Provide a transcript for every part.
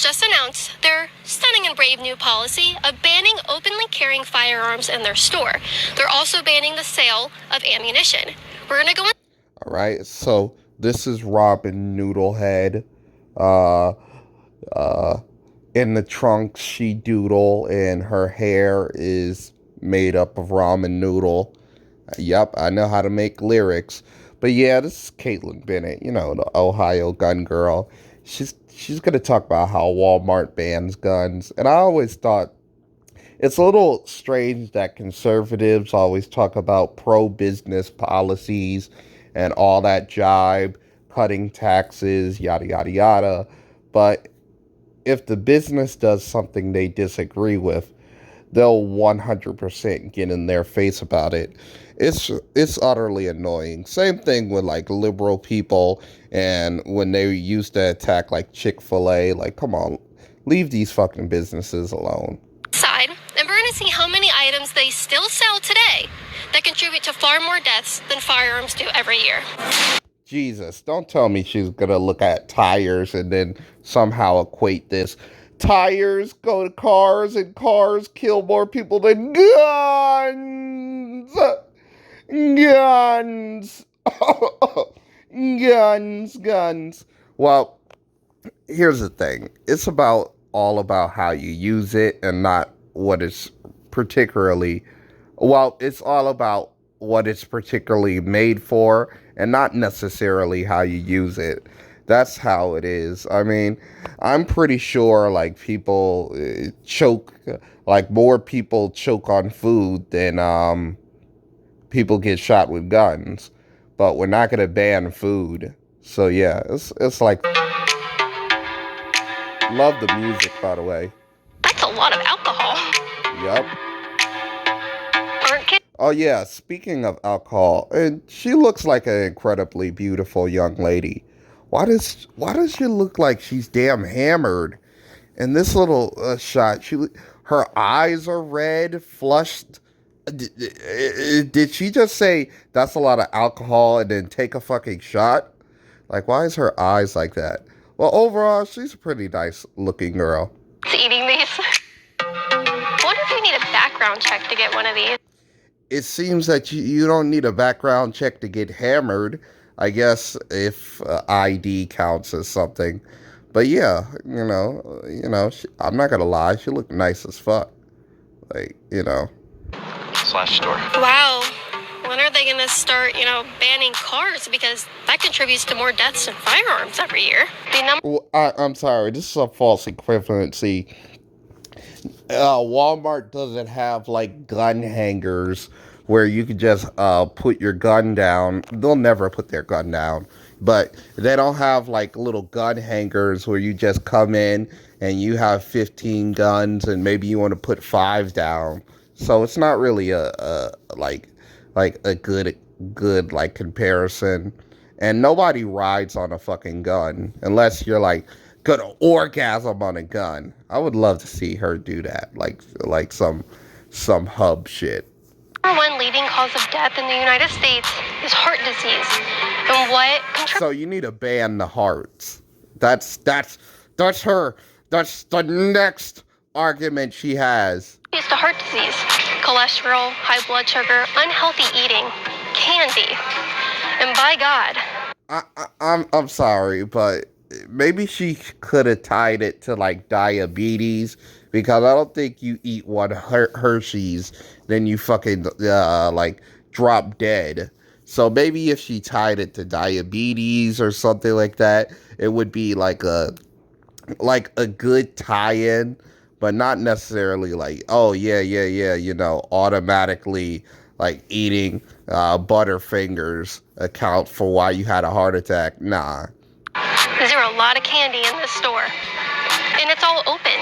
has just announced their stunning and brave new policy of banning openly carrying firearms in their store. They're also banning the sale of ammunition. We're going to go in. All right, so this is Robin Noodlehead. Uh, in the trunk, she doodle, and her hair is made up of ramen noodle. Yep, I know how to make lyrics. But yeah, this is Kaitlin Bennett, the Ohio gun girl. She's gonna talk about how Walmart bans guns, and I always thought it's a little strange that conservatives always talk about pro-business policies and all that jibe, cutting taxes, yada yada yada. But if the business does something they disagree with, they'll 100% get in their face about it. It's utterly annoying. Same thing with like liberal people, and when they used to attack like Chick-fil-A, like come on, leave these fucking businesses alone. Side, and we're going to see how many items they still sell today that contribute to far more deaths than firearms do every year. Jesus, don't tell me she's gonna look at tires and then somehow equate this. Tires go to cars, and cars kill more people than guns. Guns. Guns. Well, here's the thing. It's all about how you use it and not what it's particularly. Well, it's all about what it's particularly made for and not necessarily how you use it. That's how it is. I mean, I'm pretty sure like people choke, like more people choke on food than people get shot with guns. But we're not gonna ban food. So yeah, it's like, love the music, by the way. That's a lot of alcohol. Yup. Aren't kids? Oh yeah, speaking of alcohol, and she looks like an incredibly beautiful young lady. Why does she look like she's damn hammered? In this little shot, her eyes are red, flushed. Did she just say that's a lot of alcohol and then take a fucking shot? Like, why is her eyes like that? Well, overall, she's a pretty nice looking girl. Eating these. I wonder if you need a background check to get one of these. It seems that you don't need a background check to get hammered. I guess if ID counts as something. But yeah, I'm not gonna lie, she looked nice as fuck. Like, Slash store. Wow. When are they going to start, banning cars? Because that contributes to more deaths than firearms every year. Well, I'm sorry, this is a false equivalency. Walmart doesn't have like gun hangers where you could just put your gun down. They'll never put their gun down. But they don't have like little gun hangers where you just come in and you have 15 guns and maybe you want to put 5 down. So it's not really a good like comparison. And nobody rides on a fucking gun unless you're like gonna orgasm on a gun. I would love to see her do that, like some hub shit. Number one leading cause of death in the United States is heart disease. And what contributes? So you need to ban the hearts. That's her. That's the next argument she has. It's to heart disease, cholesterol, high blood sugar, unhealthy eating, candy, and by God. I'm sorry, but maybe she could have tied it to like diabetes, because I don't think you eat one Hershey's then you fucking like drop dead. So maybe if she tied it to diabetes or something like that, it would be like a good tie-in, but not necessarily like, oh yeah, automatically like eating Butterfingers account for why you had a heart attack. Nah. There are a lot of candy in this store, and it's all open.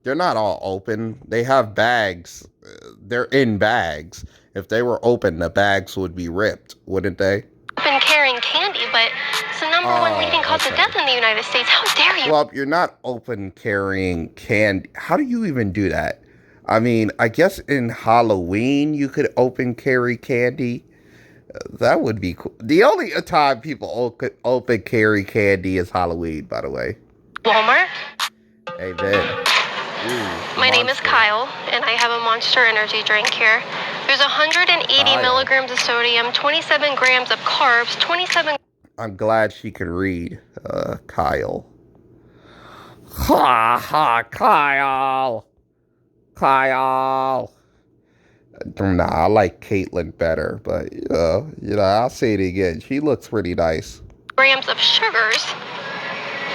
They're not all open. They have bags. They're in bags. If they were open, the bags would be ripped, wouldn't they? Been carrying candy, but it's the number one leading cause of death in the United States. How dare you? Well, you're not open carrying candy. How do you even do that? I mean, I guess in Halloween you could open carry candy. That would be cool. The only time people open carry candy is Halloween, by the way. Walmart. Hey, Ben. Ooh, My name is Monster. Kyle, and I have a Monster energy drink here. There's 180 Kyle. milligrams of sodium, 27 grams of carbs, 27... I'm glad she can read, Kyle. Ha ha, Kyle! Kyle! Nah, I like Kaitlin better, but, I'll say it again. She looks pretty nice. grams of sugars.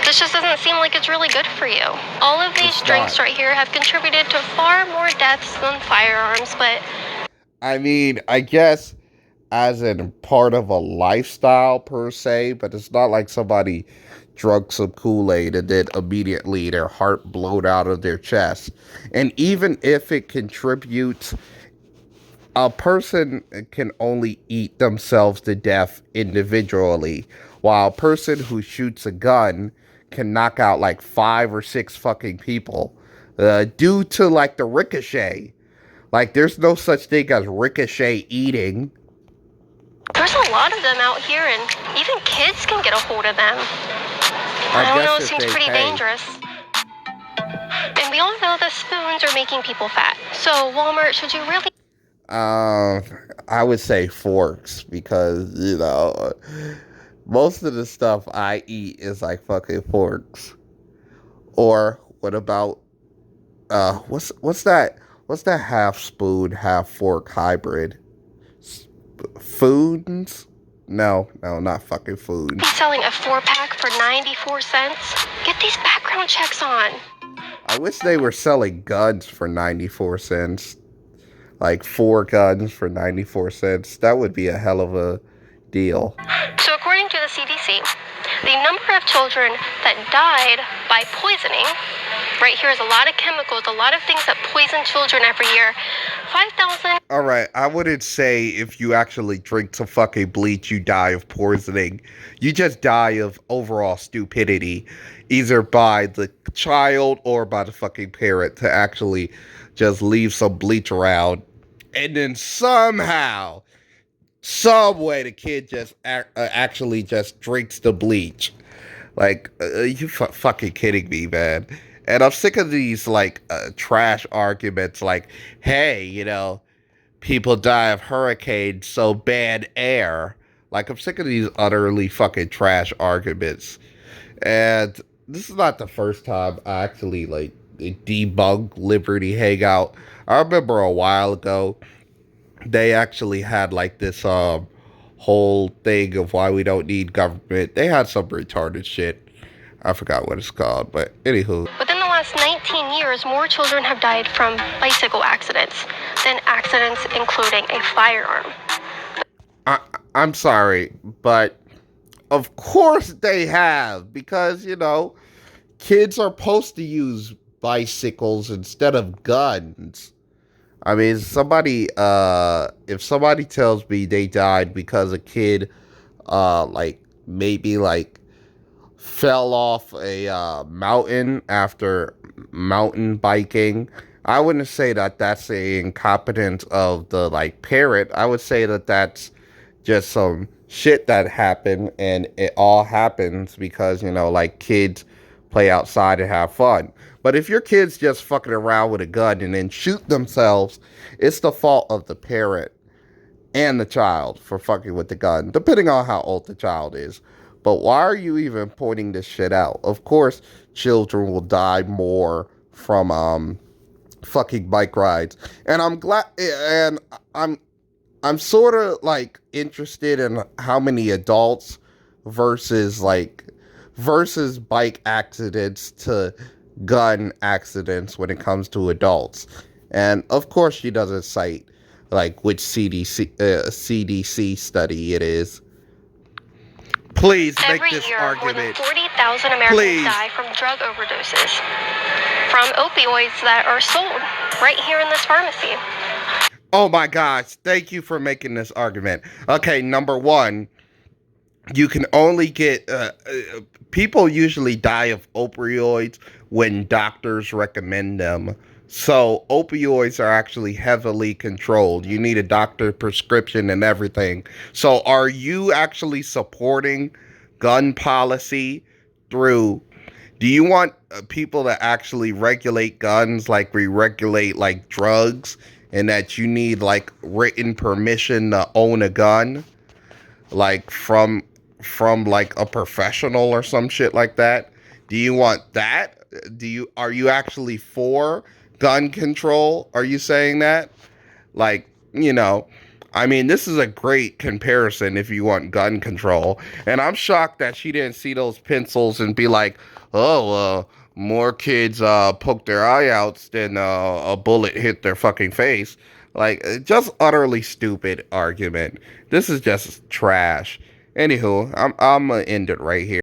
This just doesn't seem like it's really good for you. All of these drinks right here have contributed to far more deaths than firearms, but... I mean, I guess as in part of a lifestyle per se, but it's not like somebody drunk some Kool-Aid and then immediately their heart blowed out of their chest. And even if it contributes, a person can only eat themselves to death individually, while a person who shoots a gun can knock out like 5 or 6 fucking people due to like the ricochet. Like there's no such thing as ricochet eating. There's a lot of them out here, and even kids can get a hold of them. I don't know, it seems pretty dangerous. And we all know the spoons are making people fat. So, Walmart, should you really... I would say forks, because, most of the stuff I eat is like fucking forks. Or what about, what's that half spoon, half fork hybrid? Foods? No, not fucking foods. He's selling a 4-pack for 94 cents. Get these background checks on. I wish they were selling guns for 94 cents. Like 4 guns for 94 cents. That would be a hell of a deal. So according to the CDC, the number of children that died by poisoning, right here is a lot of chemicals, a lot of things that poison children every year. 5,000. Alright, I wouldn't say if you actually drink some fucking bleach, you die of poisoning. You just die of overall stupidity, either by the child or by the fucking parent to actually just leave some bleach around. And then somehow, some way, the kid just actually just drinks the bleach. Like, you fucking kidding me, man. And I'm sick of these, like, trash arguments like, hey, people die of hurricanes, so bad air. Like, I'm sick of these utterly fucking trash arguments. And this is not the first time I actually, like, debunk Liberty Hangout. I remember a while ago, they actually had, like, this, whole thing of why we don't need government. They had some retarded shit. I forgot what it's called, but anywho. Within the last 19 years, more children have died from bicycle accidents than accidents including a firearm. I'm sorry, but of course they have, because, kids are supposed to use bicycles instead of guns. I mean, if somebody tells me they died because a kid, maybe fell off a mountain after mountain biking, I wouldn't say that that's a incompetence of the parent. I would say that that's just some shit that happened, and it all happens because kids play outside and have fun. But if your kid's just fucking around with a gun and then shoot themselves, it's the fault of the parent and the child for fucking with the gun, depending on how old the child is. But why are you even pointing this shit out? Of course, children will die more from fucking bike rides. And I'm glad, and I'm sort of interested in how many adults versus bike accidents to gun accidents when it comes to adults. And of course she doesn't cite which CDC study it is. Please make Every this year, argument. more than 40,000 Americans die from drug overdoses, from opioids that are sold right here in this pharmacy. Oh my gosh, thank you for making this argument. Okay, number one, you can only get, people usually die of opioids when doctors recommend them. So opioids are actually heavily controlled. You need a doctor prescription and everything. So are you actually supporting gun policy through Do you want people to actually regulate guns like we regulate like drugs, and that you need like written permission to own a gun, like from like a professional or some shit like that? Do you want that? Are you actually for gun control? Are you saying that? Like, I mean, this is a great comparison if you want gun control. And I'm shocked that she didn't see those pencils and be like, oh, more kids poke their eye outs than a bullet hit their fucking face. Like, just utterly stupid argument. This is just trash. Anywho, I'm gonna end it right here.